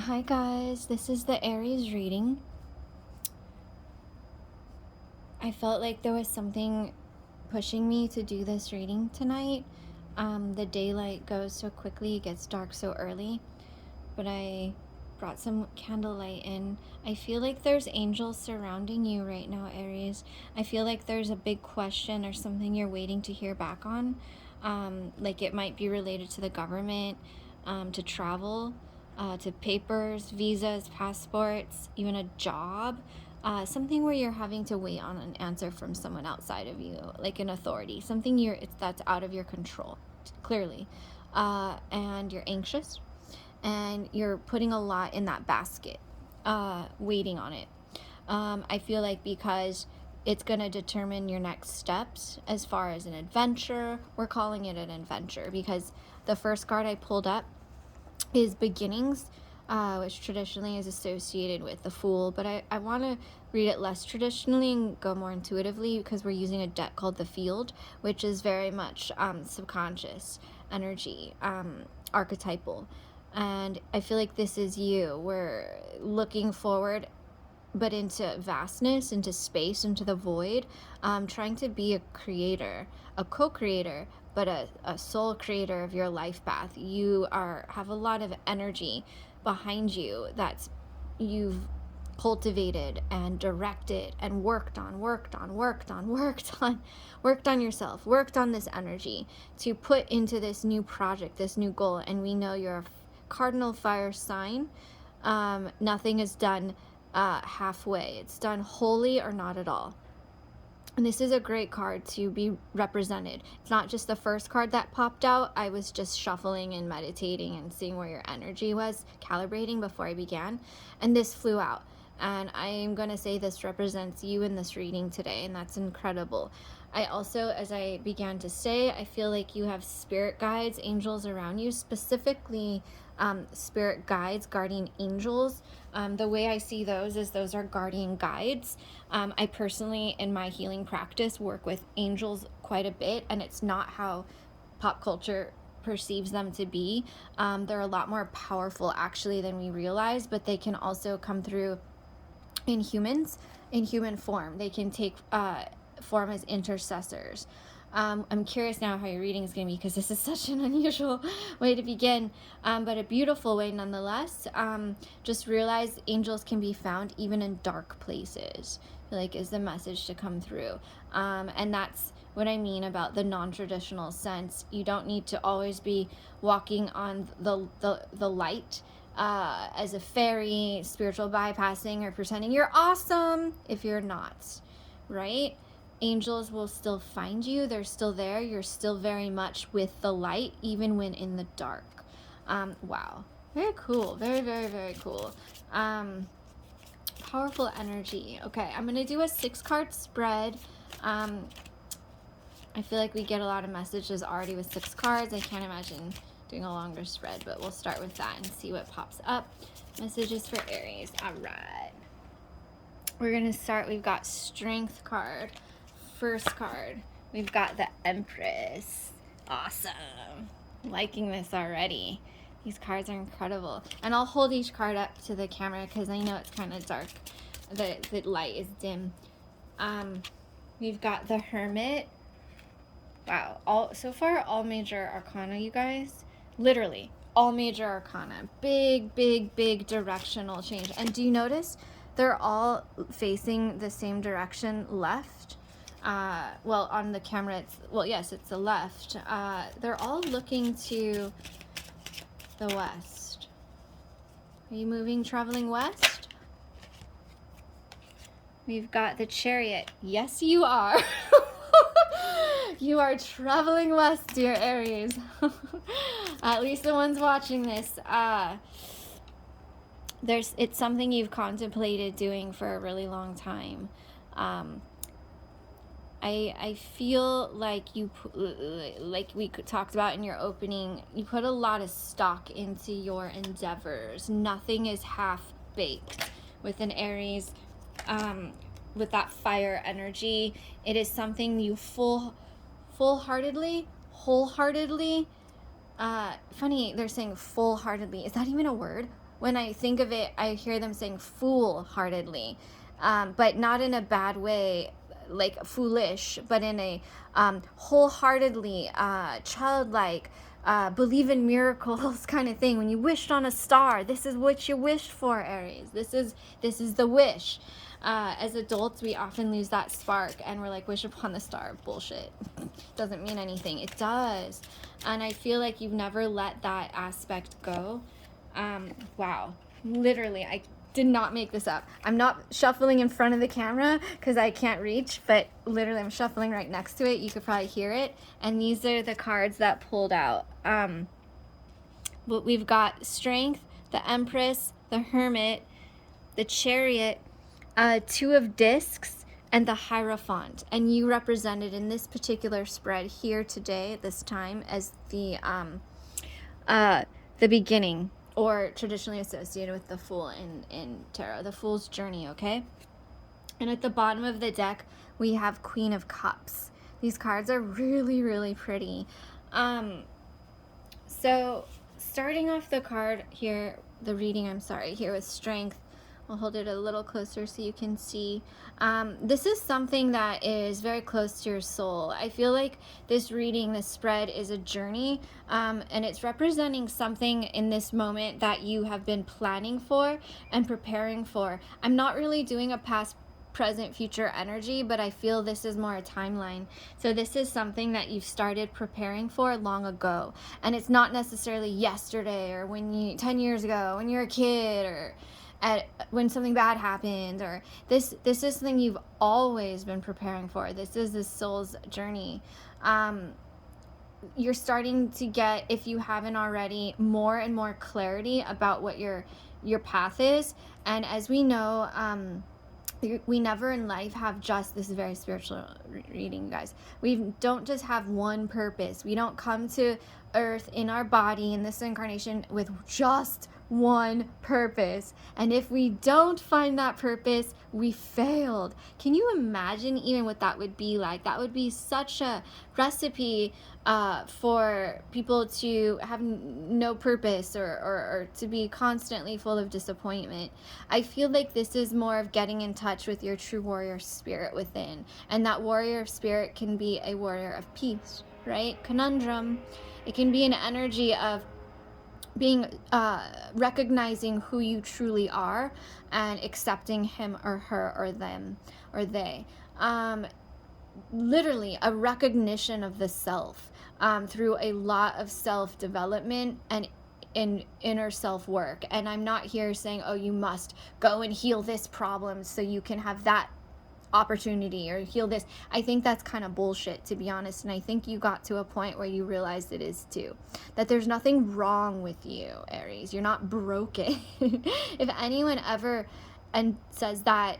Hi guys, this is the Aries reading. I felt like there was something pushing me to do this reading tonight. The daylight goes so quickly, it gets dark so early, but I brought some candlelight in. I feel like there's angels surrounding you right now, Aries. I feel like there's a big question or something you're waiting to hear back on. Like it might be related to the government, to travel, to papers, visas, passports, even a job. Something where you're having to wait on an answer from someone outside of you, like an authority, something that's out of your control, clearly. And you're anxious, and you're putting a lot in that basket, waiting on it. I feel like because it's going to determine your next steps as far as an adventure. We're calling it an adventure because the first card I pulled up is beginnings, which traditionally is associated with the Fool, but I want to read it less traditionally and go more intuitively because we're using a deck called the Field, which is very much subconscious energy, archetypal. And I feel like this is you. We're looking forward, but into vastness, into space, into the void, trying to be a creator, a co-creator, but a soul creator of your life path. You have a lot of energy behind you that's you've cultivated and directed and worked on yourself, worked on this energy to put into this new project, this new goal. And we know you're a cardinal fire sign. Nothing is done halfway. It's done wholly or not at all. And this is a great card to be represented. It's not just the first card that popped out. I was just shuffling and meditating and seeing where your energy was, calibrating before I began. And this flew out. And I am going to say this represents you in this reading today, and that's incredible. I also, as I began to say, I feel like you have spirit guides, angels around you, specifically spirit guides, guardian angels. The way I see those is those are guardian guides. I personally, in my healing practice, work with angels quite a bit, and it's not how pop culture perceives them to be. They're a lot more powerful actually than we realize, but they can also come through in humans, in human form. They can take form as intercessors. I'm curious now how your reading is going to be because this is such an unusual way to begin, but a beautiful way nonetheless. Just realize angels can be found even in dark places, like is the message to come through. And that's what I mean about the non-traditional sense. You don't need to always be walking on the light as a fairy, spiritual bypassing, or pretending you're awesome if you're not, right? Angels will still find you. They're still there. You're still very much with the light, even when in the dark. Wow. Very cool. Very, very, very cool. Powerful energy. Okay, I'm going to do a 6-card spread. I feel like we get a lot of messages already with 6 cards. I can't imagine doing a longer spread, but we'll start with that and see what pops up. Messages for Aries. All right. We're going to start. We've got Strength card. First card, we've got the Empress. Awesome. Liking this already. These cards are incredible. And I'll hold each card up to the camera because I know it's kind of dark. The light is dim. We've got the Hermit. Wow. So far, all major arcana, you guys. Literally, all major arcana. Big, big, big directional change. And do you notice they're all facing the same direction, left? Well, on the camera, yes, it's the left. They're all looking to the west. Are you traveling west? We've got the Chariot. Yes, you are. You are traveling west, dear Aries. At least the ones watching this. It's something you've contemplated doing for a really long time. I feel like like we talked about in your opening, you put a lot of stock into your endeavors. Nothing is half-baked with an Aries, with that fire energy. It is something you wholeheartedly, funny, they're saying full-heartedly. Is that even a word? when I think of it, I hear them saying foolhardily, but not in a bad way, like foolish, but in a wholeheartedly, childlike, believe in miracles kind of thing. When you wished on a star, this is what you wished for, Aries. This is the wish. As adults, we often lose that spark and we're like, wish upon the star. Bullshit. Doesn't mean anything. It does. And I feel like you've never let that aspect go. Wow. Literally, I did not make this up. I'm not shuffling in front of the camera because I can't reach, but literally I'm shuffling right next to it. You could probably hear it. And these are the cards that pulled out. We've got Strength, the Empress, the Hermit, the Chariot, Two of Discs, and the Hierophant. And you represented in this particular spread here today at this time as the beginning, or traditionally associated with the Fool in tarot, the Fool's journey, okay? And at the bottom of the deck, we have Queen of Cups. These cards are really, really pretty. So starting off the card here, the reading, I'm sorry, here with Strength. I'll hold it a little closer so you can see. This is something that is very close to your soul. I feel like this reading, this spread, is a journey, and it's representing something in this moment that you have been planning for and preparing for. I'm not really doing a past, present, future energy, but I feel this is more a timeline. So this is something that you've started preparing for long ago, and it's not necessarily yesterday or 10 years ago when you're a kid, or when something bad happened, or this is something you've always been preparing for. This is the soul's journey. You're starting to get, if you haven't already, more and more clarity about what your path is. And as we know, we never in life have just, this is very spiritual reading, you guys. We don't just have one purpose. We don't come to earth in our body in this incarnation with just one purpose. And if we don't find that purpose, we failed. Can you imagine even what that would be like? That would be such a recipe for people to have no purpose, or to be constantly full of disappointment. I feel like this is more of getting in touch with your true warrior spirit within. And that warrior spirit can be a warrior of peace, right? Conundrum. It can be an energy of being recognizing who you truly are and accepting him or her or them or they. Literally a recognition of the self through a lot of self-development and in inner self-work. And I'm not here saying, oh, you must go and heal this problem so you can have that opportunity or heal this. I think that's kind of bullshit, to be honest. And I think you got to a point where you realized it is too, that there's nothing wrong with you, Aries. You're not broken. If anyone ever says that,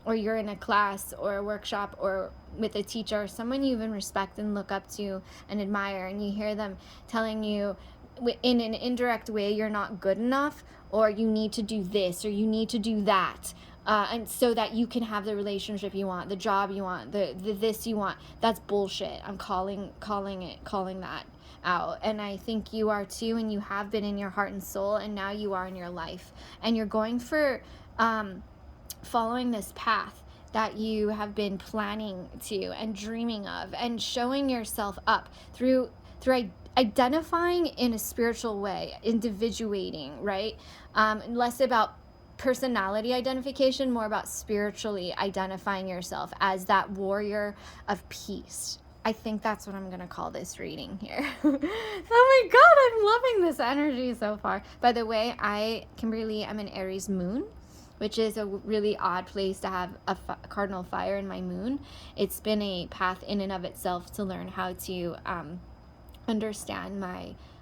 or you're in a class or a workshop or with a teacher or someone you even respect and look up to and admire, and you hear them telling you in an indirect way you're not good enough, or you need to do this or you need to do that, and so that you can have the relationship you want, the job you want, the this you want, that's bullshit. I'm calling that out. And I think you are too, and you have been in your heart and soul, and now you are in your life, and you're going for following this path that you have been planning to and dreaming of, and showing yourself up through identifying in a spiritual way, individuating, right? Less about personality identification, more about spiritually identifying yourself as that warrior of peace. I think that's what I'm going to call this reading here. Oh my God, I'm loving this energy so far. By the way, Kimberly, I'm an Aries Moon, which is a really odd place to have a cardinal fire in my moon. It's been a path in and of itself to learn how to understand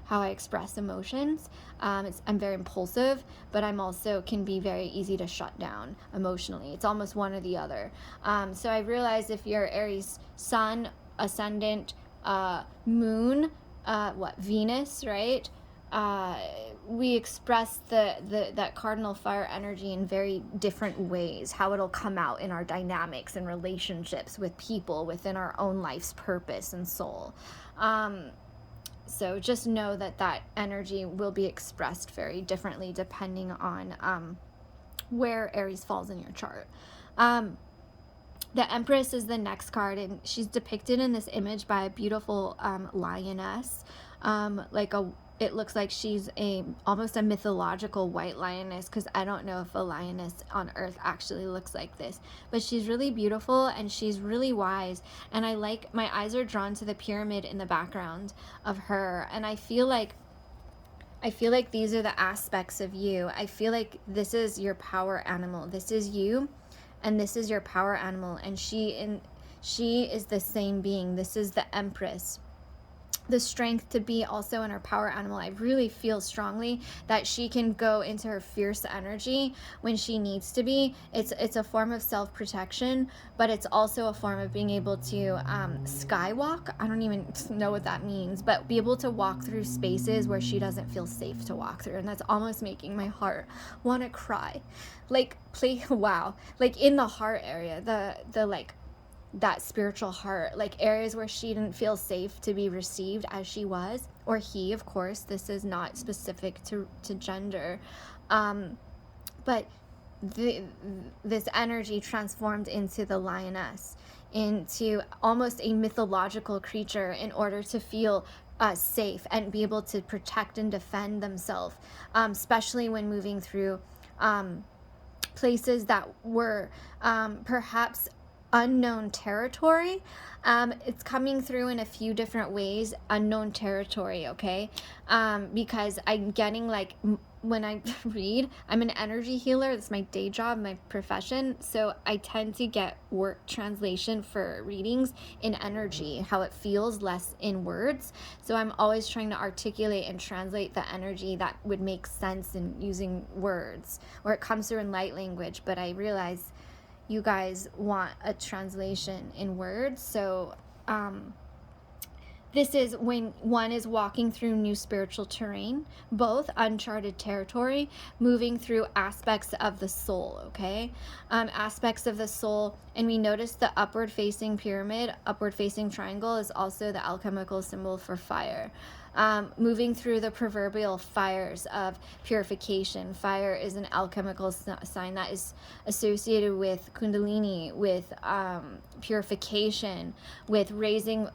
how I express emotions. I'm very impulsive, but I'm also can be very easy to shut down emotionally. It's almost one or the other. So I realized if you're Aries sun, ascendant, moon, Venus, right? We express that cardinal fire energy in very different ways, how it'll come out in our dynamics and relationships with people within our own life's purpose and soul. So just know that that energy will be expressed very differently depending on where Aries falls in your chart. The Empress is the next card, and she's depicted in this image by a beautiful lioness. It looks like she's almost a mythological white lioness, because I don't know if a lioness on Earth actually looks like this, but she's really beautiful and she's really wise. And my eyes are drawn to the pyramid in the background of her, and I feel like these are the aspects of you. I feel like this is your power animal. This is you, and this is your power animal, and she is the same being. This is the Empress. The strength to be also in her power animal. I really feel strongly that she can go into her fierce energy when she needs to be. It's a form of self-protection, but it's also a form of being able to skywalk. I don't even know what that means, but be able to walk through spaces where she doesn't feel safe to walk through. And that's almost making my heart want to cry. Wow. Like in the heart area, the like that spiritual heart, like areas where she didn't feel safe to be received as she was, or he, of course, this is not specific to gender, but this energy transformed into the lioness, into almost a mythological creature, in order to feel safe and be able to protect and defend themselves, especially when moving through places that were perhaps unknown territory. It's coming through in a few different ways, unknown territory, okay? Because I'm getting like, when I read, I'm an energy healer. That's my day job, my profession. So I tend to get work translation for readings in energy, how it feels, less in words. So I'm always trying to articulate and translate the energy that would make sense in using words, or it comes through in light language. But I realize you guys want a translation in words. So this is when one is walking through new spiritual terrain, both uncharted territory, moving through aspects of the soul, okay? Aspects of the soul. And we notice the upward facing pyramid, upward facing triangle is also the alchemical symbol for fire. Moving through the proverbial fires of purification. Fire is an alchemical sign that is associated with kundalini, with purification, with raising,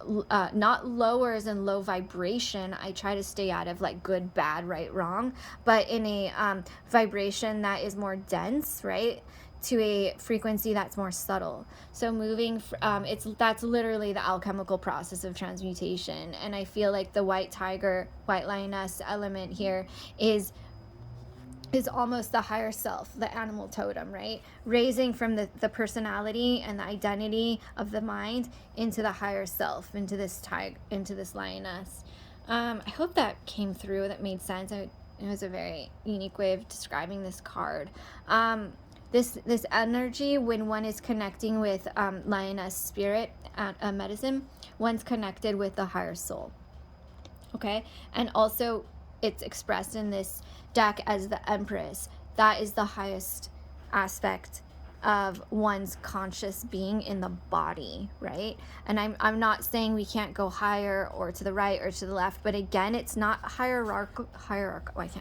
not lowers and low vibration. I try to stay out of like good, bad, right, wrong, but in a vibration that is more dense, right, to a frequency that's more subtle. So moving, that's literally the alchemical process of transmutation. And I feel like the white tiger, white lioness element here is almost the higher self, the animal totem, right? Raising from the personality and the identity of the mind into the higher self, into this tiger, into this lioness. I hope that came through, that made sense. It was a very unique way of describing this card. This energy, when one is connecting with lioness spirit medicine, one's connected with the higher soul, okay? And also it's expressed in this deck as the Empress. That is the highest aspect of one's conscious being in the body, right? And I'm not saying we can't go higher or to the right or to the left, but again, it's not hierarchical.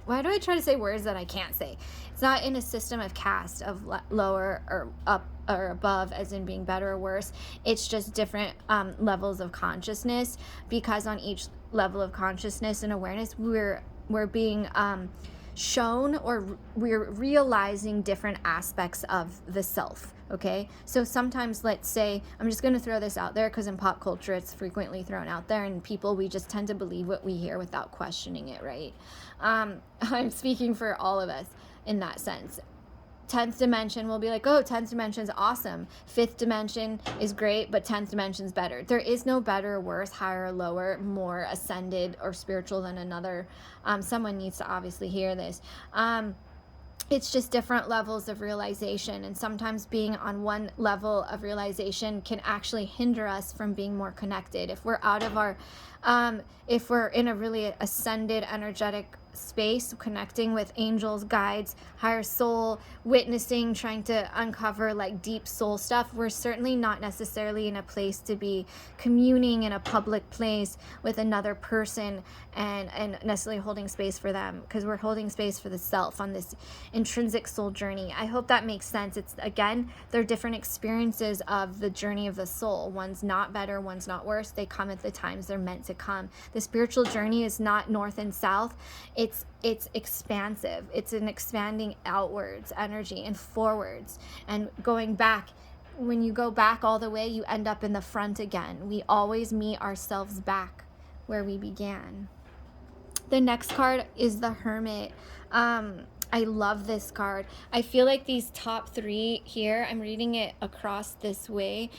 Why do I try to say words that I can't say? It's not in a system of caste, of lower or up or above, as in being better or worse. It's just different levels of consciousness, because on each level of consciousness and awareness, we're being shown, or we're realizing different aspects of the self, okay? So sometimes, let's say, I'm just going to throw this out there because in pop culture it's frequently thrown out there, and people, we just tend to believe what we hear without questioning it, right? I'm speaking for all of us in that sense. 10th dimension will be like, oh, 10th dimension is awesome. 5th dimension is great, but 10th dimension is better. There is no better or worse, higher or lower, more ascended or spiritual than another. Someone needs to obviously hear this. It's just different levels of realization, and sometimes being on one level of realization can actually hinder us from being more connected. If we're out of our, if we're in a really ascended energetic space, connecting with angels, guides, higher soul, witnessing, trying to uncover like deep soul stuff. We're certainly not necessarily in a place to be communing in a public place with another person and necessarily holding space for them, because we're holding space for the self on this intrinsic soul journey. I hope that makes sense. It's, again, they're different experiences of the journey of the soul. One's not better, one's not worse. They come at the times they're meant to come. The spiritual journey is not north and south. It's expansive. It's an expanding outwards energy and forwards and going back. When you go back all the way, you end up in the front again. We always meet ourselves back where we began. The next card is the Hermit. I love this card. I feel like these top three here, I'm reading it across this way,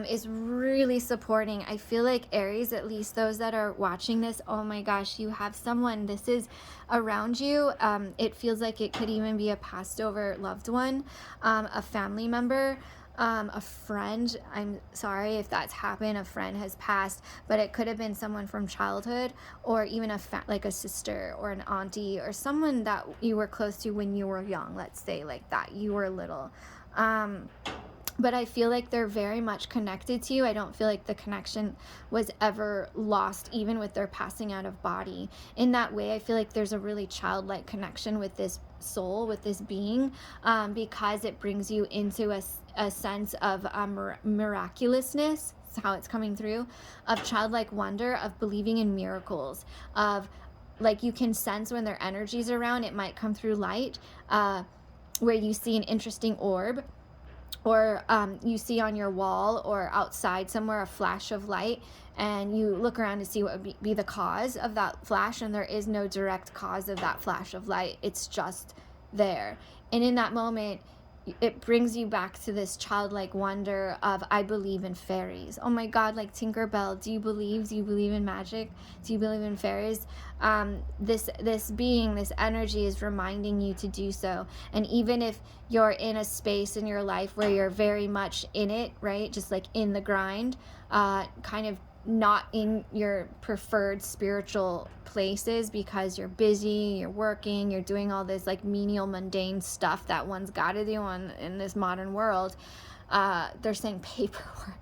is really supporting. I feel like Aries, at least those that are watching this, oh my gosh, you have someone, this is around you. It feels like it could even be a passed over loved one, a family member, a friend. I'm sorry if that's happened, a friend has passed, but it could have been someone from childhood, or even like a sister or an auntie or someone that you were close to when you were young, let's say, like that, you were little. But I feel like they're very much connected to you. I don't feel like the connection was ever lost, even with their passing out of body. In that way, I feel like there's a really childlike connection with this soul, with this being, because it brings you into a sense of miraculousness. That's how it's coming through, of childlike wonder, of believing in miracles, of like you can sense when their energy's around. It might come through light, where you see an interesting orb, or you see on your wall or outside somewhere a flash of light, and you look around to see what would be the cause of that flash, and there is no direct cause of that flash of light. It's just there. And in that moment, it brings you back to this childlike wonder of, I believe in fairies. Oh my God, like Tinkerbell, do you believe in magic? Do you believe in fairies? This being, this energy is reminding you to do so. And even if you're in a space in your life where you're very much in it, right? Just like in the grind, kind of not in your preferred spiritual places because you're busy, you're working, you're doing all this like menial, mundane stuff that one's got to do in this modern world. They're saying paperwork.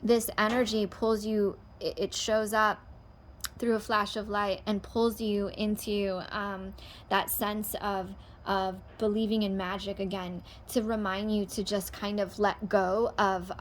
This energy pulls you, it shows up through a flash of light and pulls you into that sense of believing in magic again, to remind you to just kind of let go of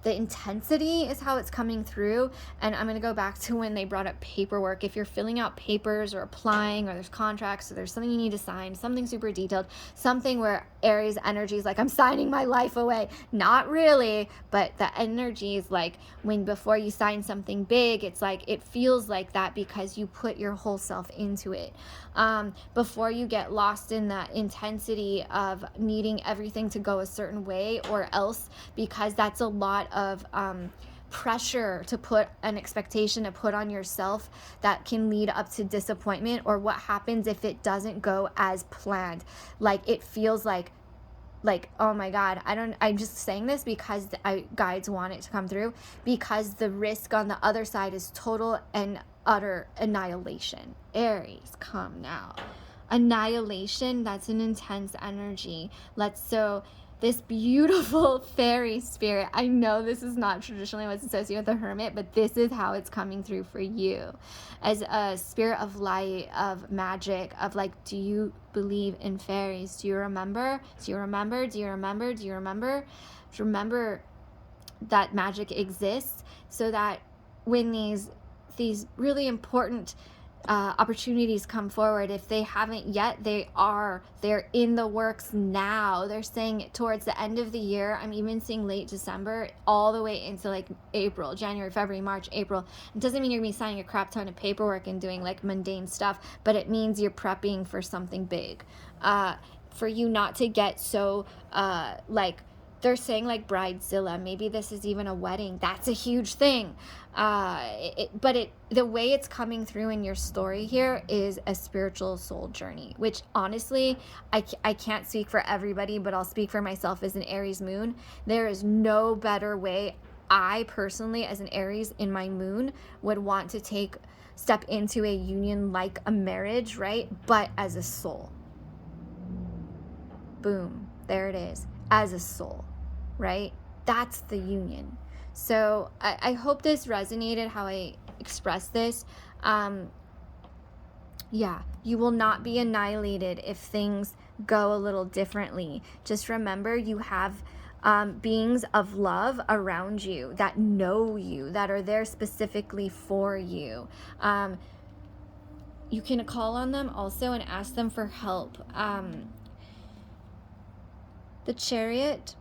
the intensity is how it's coming through. And I'm going to go back to when they brought up paperwork. If you're filling out papers or applying, or there's contracts, or there's something you need to sign, something super detailed, something where Aries energy is like, I'm signing my life away. Not really, but the energy is like when before you sign something big, it's like it feels like that because you put your whole self into it. Before you get lost in that intensity of needing everything to go a certain way or else, because that's a lot of pressure to put, an expectation to put on yourself that can lead up to disappointment, or what happens if it doesn't go as planned. Like it feels like, oh my God, I'm just saying this because guides want it to come through, because the risk on the other side is total and utter annihilation. Aries, come now. Annihilation, that's an intense energy. So this beautiful fairy spirit, I know this is not traditionally what's associated with the Hermit, but this is how it's coming through for you as a spirit of light, of magic, of like, do you believe in fairies? Do you remember? Do you remember? Do you remember? Do you remember? Remember that magic exists, so that when these really important opportunities come forward, if they haven't yet, they're in the works now. They're saying towards the end of the year. I'm even seeing late December all the way into like April, January, February, March, April. It doesn't mean you're gonna be signing a crap ton of paperwork and doing like mundane stuff, but it means you're prepping for something big, for you not to get so like, they're saying like bridezilla. Maybe this is even a wedding. That's a huge thing. But the way it's coming through in your story here is a spiritual soul journey, which honestly, I can't speak for everybody, but I'll speak for myself as an Aries moon. There is no better way I personally, as an Aries in my moon, would want to take step into a union like a marriage, right? But as a soul. Boom, there it is, as a soul, right? That's the union. So I hope this resonated how I expressed this. Yeah, you will not be annihilated if things go a little differently. Just remember, you have beings of love around you that know you, that are there specifically for you. You can call on them also and ask them for help. The Chariot